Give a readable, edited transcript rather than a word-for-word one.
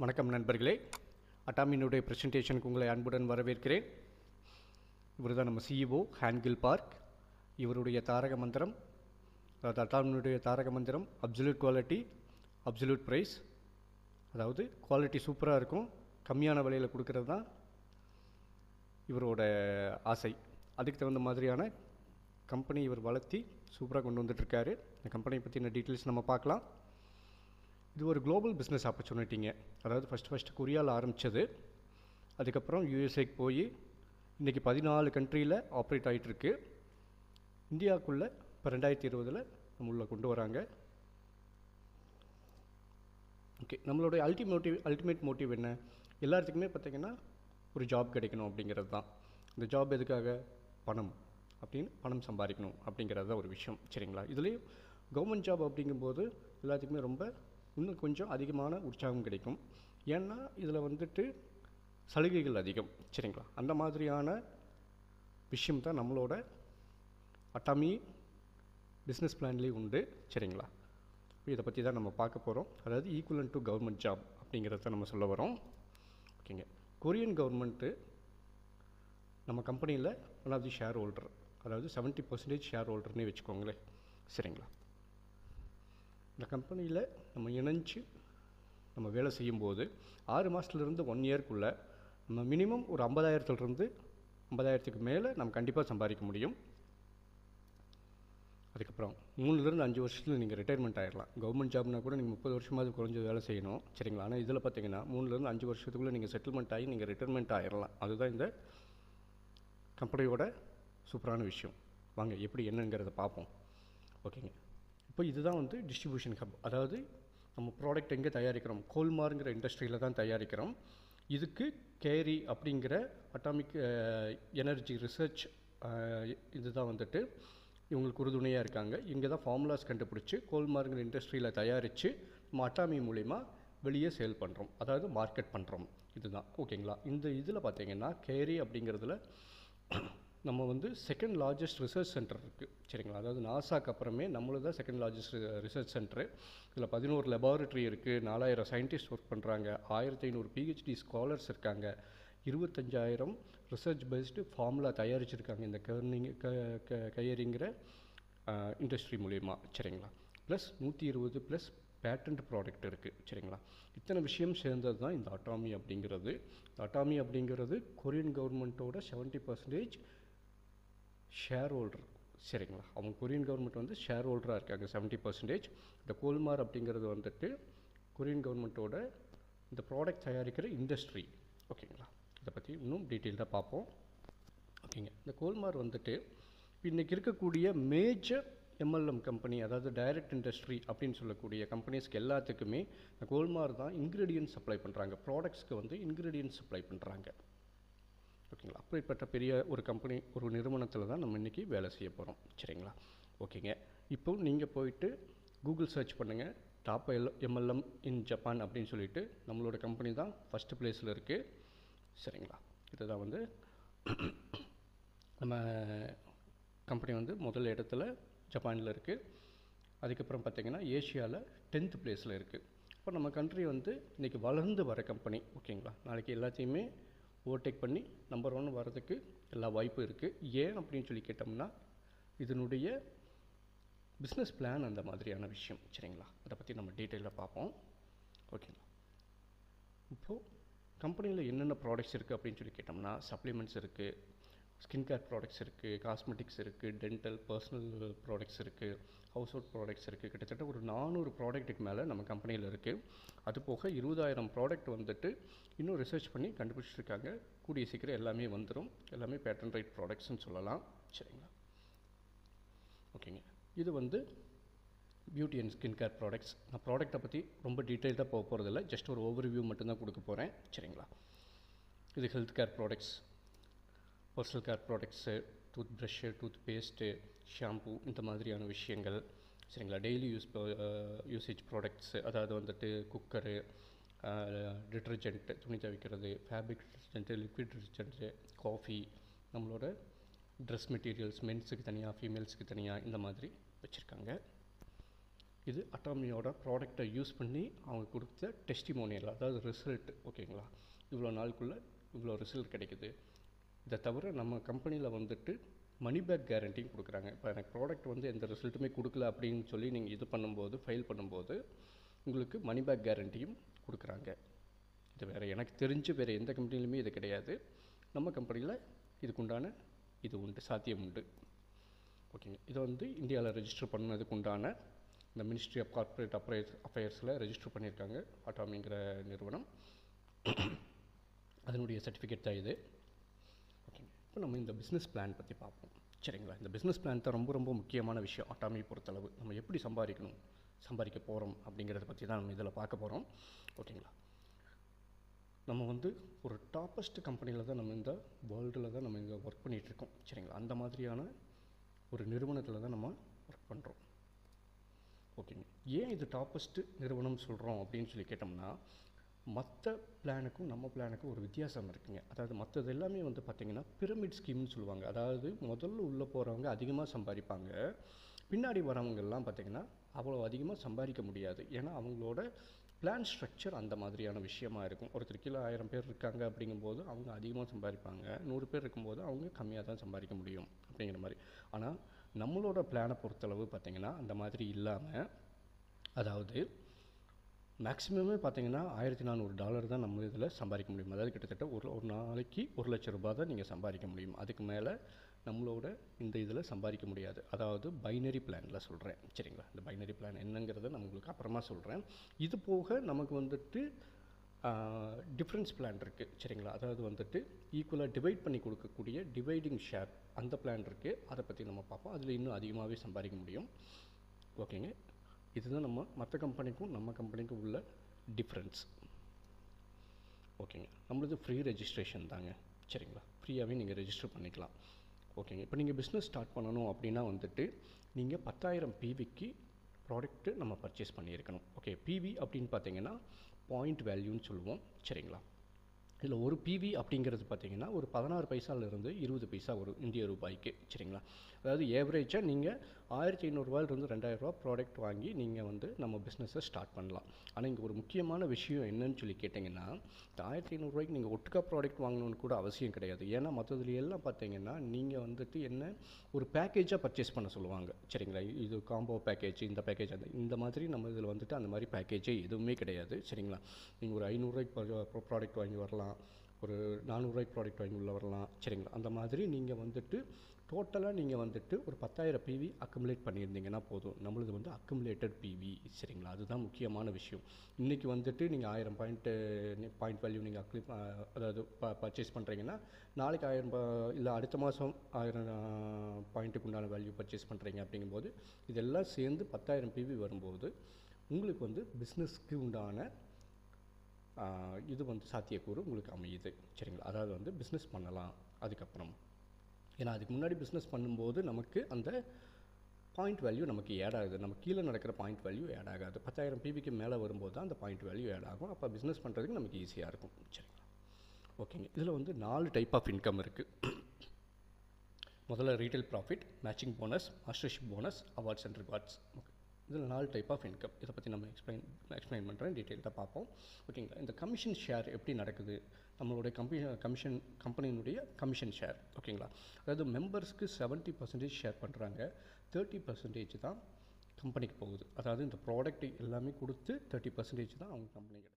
வணக்கம் நண்பர்களே, அட்டாமியினுடைய ப்ரெசன்டேஷனுக்கு உங்களை அன்புடன் வரவேற்கிறேன். இவர் தான் நம்ம சிஇஓ ஹேன்கில் பார்க். இவருடைய தாரக மந்திரம், அதாவது அட்டாமியினுடைய தாரக மந்திரம் அப்சல்யூட் குவாலிட்டி, அப்சல்யூட் ப்ரைஸ். அதாவது குவாலிட்டி சூப்பராக இருக்கும், கம்மியான விலையில் கொடுக்கறது தான் இவரோட ஆசை. அதுக்கு தகுந்த மாதிரியான கம்பெனி இவர் வளர்த்தி சூப்பராக கொண்டு வந்துட்டுருக்காரு. இந்த கம்பெனியை பற்றின டீட்டெயில்ஸ் நம்ம பார்க்கலாம். இது ஒரு குளோபல் பிஸ்னஸ் ஆப்பர்ச்சுனிட்டிங்க. அதாவது ஃபஸ்ட்டு கொரியாவில் ஆரம்பித்தது, அதுக்கப்புறம் யூஎஸ்ஏக்கு போய் இன்றைக்கி 14 கண்ட்ரியில் ஆப்ரேட் ஆகிட்டுருக்கு. இந்தியாவுக்குள்ளே இப்போ 2020 நம்ம உள்ளே கொண்டு வராங்க. ஓகே, நம்மளுடைய அல்டிமேட் மோட்டிவ் என்ன? எல்லாத்துக்குமே பார்த்திங்கன்னா ஒரு ஜாப் கிடைக்கணும் அப்படிங்கிறது தான். இந்த ஜாப் எதுக்காக? பணம் சம்பாதிக்கணும் அப்படிங்கிறது தான் ஒரு விஷயம். சரிங்களா? இதுலேயும் கவர்மெண்ட் ஜாப் அப்படிங்கும்போது எல்லாத்துக்குமே ரொம்ப இன்னும் கொஞ்சம் அதிகமான உற்சாகம் கிடைக்கும். ஏன்னா இதில் வந்துட்டு சலுகைகள் அதிகம். சரிங்களா? அந்த மாதிரியான விஷயம் தான் நம்மளோட அட்டாமி பிஸ்னஸ் பிளான்லேயும் உண்டு. சரிங்களா? இதை பற்றி தான் நம்ம பார்க்க போகிறோம். அதாவது ஈக்குவலன்ட் டு கவர்மெண்ட் ஜாப் அப்படிங்கிறத நம்ம சொல்ல வரோம். ஓகேங்க. கொரியன் கவர்மெண்ட்டு நம்ம கம்பெனியில் one of the share holder, அதாவது 70% ஷேர் ஹோல்டர்னே வச்சுக்கோங்களேன். சரிங்களா? இந்த கம்பெனியில் நம்ம இணைஞ்சு நம்ம வேலை செய்யும்போது 6 மாதத்துலேருந்து 1 இயர்க்குள்ளே நம்ம மினிமம் ஒரு 50,000லேருந்து 50,000க்கு மேலே நம்ம கண்டிப்பாக சம்பாதிக்க முடியும். அதுக்கப்புறம் 3லேருந்து 5 வருஷத்தில் நீங்கள் ரிட்டையர்மெண்ட் ஆகிடலாம். கவர்மெண்ட் ஜாப்னா கூட நீங்கள் 30 வருஷமாவது குறைஞ்ச வேலை செய்யணும். சரிங்களா? ஆனால் இதில் பார்த்தீங்கன்னா 3லேருந்து 5 வருஷத்துக்குள்ளே நீங்கள் செட்டில்மெண்ட் ஆகி நீங்கள் ரிட்டையர்மெண்ட் ஆகிடலாம். அதுதான் இந்த கம்பெனியோட சூப்பரான விஷயம். வாங்க எப்படி என்னங்கிறத பார்ப்போம். ஓகேங்க. இப்போ இதுதான் வந்து டிஸ்ட்ரிபியூஷன் ஹப். அதாவது நம்ம ப்ராடக்ட் எங்கே தயாரிக்கிறோம்? கோல்மாருங்கிற இண்டஸ்ட்ரியில் தான் தயாரிக்கிறோம். இதுக்கு கேரி அப்படிங்கிற அட்டாமிக் எனர்ஜி ரிசர்ச் இது தான் வந்துட்டு இவங்களுக்கு உறுதுணையாக இருக்காங்க. இங்கே தான் ஃபார்முலாஸ் கண்டுபிடிச்சி கோல்மாருங்கிற இண்டஸ்ட்ரியில் தயாரித்து நம்ம அட்டாமி மூலிமா வெளியே சேல் பண்ணுறோம், அதாவது மார்க்கெட் பண்ணுறோம். இதுதான். ஓகேங்களா? இந்த இதில் பார்த்தீங்கன்னா கேரி அப்படிங்கிறதுல நம்ம வந்து செகண்ட் லார்ஜஸ்ட் ரிசர்ச் சென்டர் இருக்குது. சரிங்களா? அதாவது நாசாக்கு அப்புறமே நம்மளது தான் செகண்ட் லார்ஜஸ்ட் ரிசர்ச் சென்டரு. இதில் 11 லெபார்ட்ரி இருக்குது, 4000 சயின்டிஸ்ட் ஒர்க் பண்ணுறாங்க, 1500 பிஹெச்டி ஸ்காலர்ஸ் இருக்காங்க, 25,000 ரிசர்ச் பேஸ்டு ஃபார்முலா தயாரிச்சிருக்காங்க இந்த கயரிங்கிற இண்டஸ்ட்ரி மூலிமா. சரிங்களா? ப்ளஸ் 120 ப்ளஸ் பேட்டன்ட் ப்ராடக்ட் இருக்குது. சரிங்களா? இத்தனை விஷயம் சேர்ந்தது தான் இந்த அட்டாமி அப்படிங்கிறது. இந்த அட்டாமி அப்படிங்கிறது கொரியன் கவர்மெண்ட்டோட 70% ஷேர் ஹோல்டர். சரிங்களா? அவங்க கொரியன் கவர்மெண்ட் வந்து ஷேர் ஹோல்டராக இருக்காங்க 70%. இந்த கோல்மார் அப்படிங்கிறது வந்துட்டு கொரியன் கவர்மெண்ட்டோட இந்த ப்ராடக்ட் தயாரிக்கிற இண்டஸ்ட்ரி. ஓகேங்களா? இதை பற்றி இன்னும் டீட்டெயில்டாக பார்ப்போம். ஓகேங்க. இந்த கோல்மார் வந்துட்டு இன்றைக்கி இருக்கக்கூடிய மேஜர் எம்எல்எம் கம்பெனி, அதாவது டைரக்ட் இண்டஸ்ட்ரி அப்படின்னு சொல்லக்கூடிய கம்பெனிஸ்க்கு எல்லாத்துக்குமே இந்த கோல்மார் தான் இன்க்ரீடியன்ட் சப்ளை பண்ணுறாங்க. ப்ராடக்ட்ஸ்க்கு வந்து இன்க்ரீடியன்ட் சப்ளை பண்ணுறாங்க. ஓகேங்களா? அப்படிப்பட்ட பெரிய ஒரு கம்பெனி, ஒரு நிறுவனத்தில் தான் நம்ம இன்றைக்கி வேலை செய்ய போகிறோம். சரிங்களா? ஓகேங்க. இப்போ நீங்கள் போயிட்டு கூகுள் சர்ச் பண்ணுங்கள், டாப் எம்எல்எம் இன் ஜப்பான் அப்படின்னு சொல்லிட்டு நம்மளோட கம்பெனி தான் ஃபஸ்ட்டு ப்ளேஸில் இருக்குது. சரிங்களா? இதுதான் வந்து நம்ம கம்பெனி வந்து முதல் இடத்துல ஜப்பானில் இருக்குது. அதுக்கப்புறம் பார்த்திங்கன்னா ஏஷியாவில் 10th ப்ளேஸில் இருக்குது. இப்போ நம்ம கண்ட்ரி வந்து இன்றைக்கி வளர்ந்து வர கம்பெனி. ஓகேங்களா? நாளைக்கு எல்லாத்தையுமே ஓவர்டேக் பண்ணி நம்பர் 1 வரதுக்கு எல்லா வாய்ப்பும் இருக்குது. ஏன் அப்படின்னு சொல்லி கேட்டோம்னா இதனுடைய பிஸ்னஸ் பிளான் அந்த மாதிரியான விஷயம். சரிங்களா? அதை பற்றி நம்ம டீட்டெயிலாக பார்ப்போம். ஓகேங்களா? இப்போது கம்பெனியில் என்னென்ன ப்ராடக்ட்ஸ் இருக்குது அப்படின்னு சொல்லி கேட்டோம்னா சப்ளிமெண்ட்ஸ் இருக்குது, ஸ்கின் கேர் ப்ராடக்ட்ஸ் இருக்குது, காஸ்மெட்டிக்ஸ் இருக்குது, டென்டல் பர்சனல் ப்ராடக்ட்ஸ் இருக்குது, ஹவுஸ் ஹோல்ட் ப்ராடக்ட்ஸ் இருக்குது. கிட்டத்தட்ட ஒரு 400 ப்ராடக்ட்டுக்கு மேலே நம்ம கம்பெனியில் இருக்குது. அது போக 20,000 ப்ராடக்ட் வந்துட்டு இன்னும் ரிசர்ச் பண்ணி கண்டுபிடிச்சிருக்காங்க. கூடிய சீக்கிரம் எல்லாமே வந்துடும். எல்லாமே பேட்டன் ரைட் ப்ராடக்ட்ஸ்னு சொல்லலாம். சரிங்களா? ஓகேங்க. இது வந்து beauty and skin care products. நான் ப்ராடக்ட்டை பற்றி ரொம்ப டீட்டெயில்டாக போக போகிறதில்ல, ஜஸ்ட் ஒரு ஓவர்வியூ மட்டும்தான் கொடுக்க போகிறேன். சரிங்களா? இது health care products, personal care products, tooth brush, tooth paste, shampoo, இந்த மாதிரியான விஷயங்கள். சரிங்களா? டெய்லி யூசேஜ் ப்ராடக்ட்ஸு, அதாவது வந்துட்டு குக்கரு, டிட்டர்ஜென்ட்டு, துணி துவைக்கிறது, fabric detergent, liquid detergent, coffee, நம்மளோட ட்ரெஸ் மெட்டீரியல்ஸ், மென்ஸுக்கு தனியாக, ஃபீமேல்ஸுக்கு தனியாக, இந்த மாதிரி வச்சுருக்காங்க. இது அட்டாமியோட ப்ராடக்டை யூஸ் பண்ணி அவங்க கொடுத்த டெஸ்டிமோனியல், அதாவது ரிசல்ட். ஓகேங்களா, இவ்வளோ நாளுக்குள்ளே இவ்வளோ ரிசல்ட் கிடைக்குது. இதை தவிர நம்ம கம்பெனியில் வந்துட்டு மணி பேக் கேரண்டியும் கொடுக்குறாங்க. இப்போ எனக்கு ப்ராடக்ட் வந்து எந்த ரிசல்ட்டுமே கொடுக்கல அப்படின்னு சொல்லி நீங்கள் இது பண்ணும்போது, ஃபைல் பண்ணும்போது உங்களுக்கு மணி பேக் கேரண்டியும் கொடுக்குறாங்க. இது வேறு எனக்கு தெரிஞ்சு வேறு எந்த கம்பெனிலுமே இது கிடையாது. நம்ம கம்பெனியில் இதுக்குண்டான இது உண்டு, சாத்தியம் உண்டு. ஓகேங்க, இதை வந்து இந்தியாவில் ரெஜிஸ்டர் பண்ணதுக்கு உண்டான இந்த மினிஸ்ட்ரி ஆஃப் கார்ப்பரேட் அஃபேர்ஸில் ரெஜிஸ்டர் பண்ணியிருக்காங்க அட்டாமிங்கிற நிறுவனம். அதனுடைய சர்டிஃபிகேட் தான் இது. ஓகேங்க, இப்போ நம்ம இந்த பிஸ்னஸ் பிளான் பற்றி பார்ப்போம். சரிங்களா, இந்த பிஸ்னஸ் பிளான் தான் ரொம்ப ரொம்ப முக்கியமான விஷயம் அட்டாமி பொறுத்தளவு. நம்ம எப்படி சம்பாதிக்க போகிறோம் அப்படிங்கிறத பற்றி தான் நம்ம இதில் பார்க்க போகிறோம். ஓகேங்களா, நம்ம வந்து ஒரு டாப்பஸ்ட் கம்பெனியில் தான் நம்ம இந்த வேர்ல்டில் தான் நம்ம இங்கே ஒர்க் பண்ணிகிட்ருக்கோம். சரிங்களா, அந்த மாதிரியான ஒரு நிறுவனத்தில் தான் நம்ம ஒர்க் பண்ணுறோம். ஓகேங்க, ஏன் இது டாப்பஸ்ட்டு நிறுவனம் சொல்கிறோம் அப்படின்னு சொல்லி கேட்டோம்னா, மற்ற பிளானுக்கும் நம்ம பிளானுக்கும் ஒரு வித்தியாசம் இருக்குங்க. அதாவது மற்றது எல்லாமே வந்து பார்த்திங்கன்னா பிரமிட் ஸ்கீம்னு சொல்லுவாங்க. அதாவது முதல்ல உள்ளே போகிறவங்க அதிகமாக சம்பாதிப்பாங்க, பின்னாடி வரவங்கெல்லாம் பார்த்திங்கன்னா அவ்வளோ அதிகமாக சம்பாதிக்க முடியாது. ஏன்னா அவங்களோட பிளான் ஸ்ட்ரக்சர் அந்த மாதிரியான விஷயமா இருக்கும். ஒருத்தர் கீழே 1000 பேர் இருக்காங்க அப்படிங்கும்போது அவங்க அதிகமாக சம்பாதிப்பாங்க, 100 பேர் இருக்கும்போது அவங்க கம்மியாக தான் சம்பாதிக்க முடியும் அப்படிங்கிற மாதிரி. ஆனால் நம்மளோட பிளானை பொறுத்தளவு பார்த்திங்கன்னா அந்த மாதிரி இல்லாமல், அதாவது மேக்ஸிமமே பார்த்திங்கன்னா $1400 தான் நம்ம இதில் சம்பாதிக்க முடியும். அதாவது கிட்டத்தட்ட ஒரு நாளைக்கு ₹1,00,000 தான் நீங்கள் சம்பாதிக்க முடியும். அதுக்கு மேலே நம்மளோட இந்த இதில் சம்பாதிக்க முடியாது. அதாவது பைனரி பிளானில் சொல்கிறேன். சரிங்களா, இந்த பைனரி பிளான் என்னங்கிறத நான் உங்களுக்கு அப்புறமா சொல்கிறேன். இது போக நமக்கு வந்துட்டு டிஃப்ரென்ஸ் பிளான் இருக்குது. சரிங்களா, அதாவது வந்துட்டு ஈக்குவலாக டிவைட் பண்ணி கொடுக்கக்கூடிய டிவைடிங் ஷேர் அந்த பிளான் இருக்குது. அதை பற்றி நம்ம பார்ப்போம். அதில் இன்னும் அதிகமாகவே சம்பாதிக்க முடியும். ஓகேங்க, இதுதான் நம்ம மற்ற கம்பெனிக்கும் நம்ம கம்பெனிக்கும் உள்ள டிஃப்ரென்ஸ். ஓகேங்க, நம்மளது ஃப்ரீ ரெஜிஸ்ட்ரேஷன் தாங்க. சரிங்களா, ஃப்ரீயாகவே நீங்கள் ரெஜிஸ்டர் பண்ணிக்கலாம். ஓகேங்க, இப்போ நீங்கள் பிஸ்னஸ் ஸ்டார்ட் பண்ணணும் அப்படின்னா வந்துட்டு நீங்கள் 10,000 PVக்கு ப்ராடக்ட்டு நம்ம பர்ச்சேஸ் பண்ணியிருக்கணும். ஓகே, PV அப்படின்னு பார்த்தீங்கன்னா பாயிண்ட் வேல்யூன்னு சொல்லுவோம். சரிங்களா, இதில் ஒரு PV அப்படிங்கிறது பார்த்திங்கன்னா ஒரு 16 பைசாலேருந்து 20 பைசா வரும் இந்திய ரூபாய்க்கு. சரிங்களா, அதாவது ஏவரேஜாக நீங்கள் $1,500 $2,000 ப்ராடக்ட் வாங்கி நீங்கள் வந்து நம்ம பிஸ்னஸை ஸ்டார்ட் பண்ணலாம். ஆனால் இங்கே ஒரு முக்கியமான விஷயம் என்னன்னு சொல்லி கேட்டிங்கன்னா, இந்த $1,500 நீங்கள் ஒட்டுக்கா ப்ராடக்ட் வாங்கணும்னு கூட அவசியம் கிடையாது. ஏன்னா மற்றதுல எல்லாம் பார்த்தீங்கன்னா நீங்கள் வந்துட்டு என்ன ஒரு பேக்கேஜாக பர்ச்சேஸ் பண்ண சொல்லுவாங்க. சரிங்களா, இது காம்போ பேக்கேஜ், இந்த பேக்கேஜ், இந்த மாதிரி நம்ம இதில் வந்துட்டு அந்த மாதிரி பேக்கேஜே எதுவுமே கிடையாது. சரிங்களா, நீங்கள் ஒரு $500 ப்ராடக்ட் வாங்கி வரலாம், ஒரு $400 ப்ராடக்ட் வாங்கி உள்ள வரலாம். சரிங்களா, அந்த மாதிரி நீங்கள் வந்துட்டு டோட்டலாக நீங்கள் வந்துட்டு ஒரு 10,000 PV அக்குமுலேட் பண்ணியிருந்தீங்கன்னா போதும். நம்மளது வந்து அக்குமுலேட்டட் PV. சரிங்களா, அதுதான் முக்கியமான விஷயம். இன்றைக்கி வந்துட்டு நீங்கள் 1000 பாயிண்ட் வேல்யூ நீங்கள் அதாவது பர்ச்சேஸ் பண்ணுறீங்கன்னா நாளைக்கு 1000 இல்லை அடுத்த மாதம் 1000 பாயிண்ட்டுக்கு உண்டான வேல்யூ பர்ச்சேஸ் பண்ணுறீங்க. அப்படிங்கும்போது இதெல்லாம் சேர்ந்து 10,000 PV வரும்போது உங்களுக்கு வந்து பிஸ்னஸ்க்கு உண்டான இது வந்து சாத்தியக்கூறு உங்களுக்கு அமையுது. சரிங்களா, அதாவது வந்து பிஸ்னஸ் பண்ணலாம் அதுக்கப்புறம். ஏன்னா அதுக்கு முன்னாடி பிஸ்னஸ் பண்ணும்போது நமக்கு அந்த பாயிண்ட் வேல்யூ நமக்கு ஆட் ஆகுது. நம்ம கீழே நடக்கிற பாயிண்ட் வேல்யூ ஆட் ஆகாது. 10,000 PVக்கு மேலே வரும்போது தான் அந்த பாயிண்ட் வேல்யூ ஆட் ஆகும். அப்போ பிஸ்னஸ் பண்ணுறதுக்கு நமக்கு ஈஸியாக இருக்கும். சரிங்களா, ஓகேங்க, இதில் வந்து 4 டைப் ஆஃப் இன்கம் இருக்குது. முதல்ல retail profit, matching bonus, mastership bonus, awards and rewards. Okay, இதில் 4 டைப் ஆஃப் இன்கம். இதை பற்றி நம்ம எக்ஸ்பிளைன் பண்ணுறேன், டீட்டெயிலாக பார்ப்போம். ஓகேங்களா, இந்த கமிஷன் ஷேர் எப்படி நடக்குது, நம்மளுடைய கம்பெனியினுடைய கமிஷன் ஷேர். ஓகேங்களா, அதாவது மெம்பர்ஸ்க்கு 70% ஷேர் பண்ணுறாங்க, 30% தான் கம்பெனிக்கு போகுது. அதாவது இந்த ப்ராடக்ட் எல்லாமே கொடுத்து 30% தான் அவங்க கம்பெனிக்கு.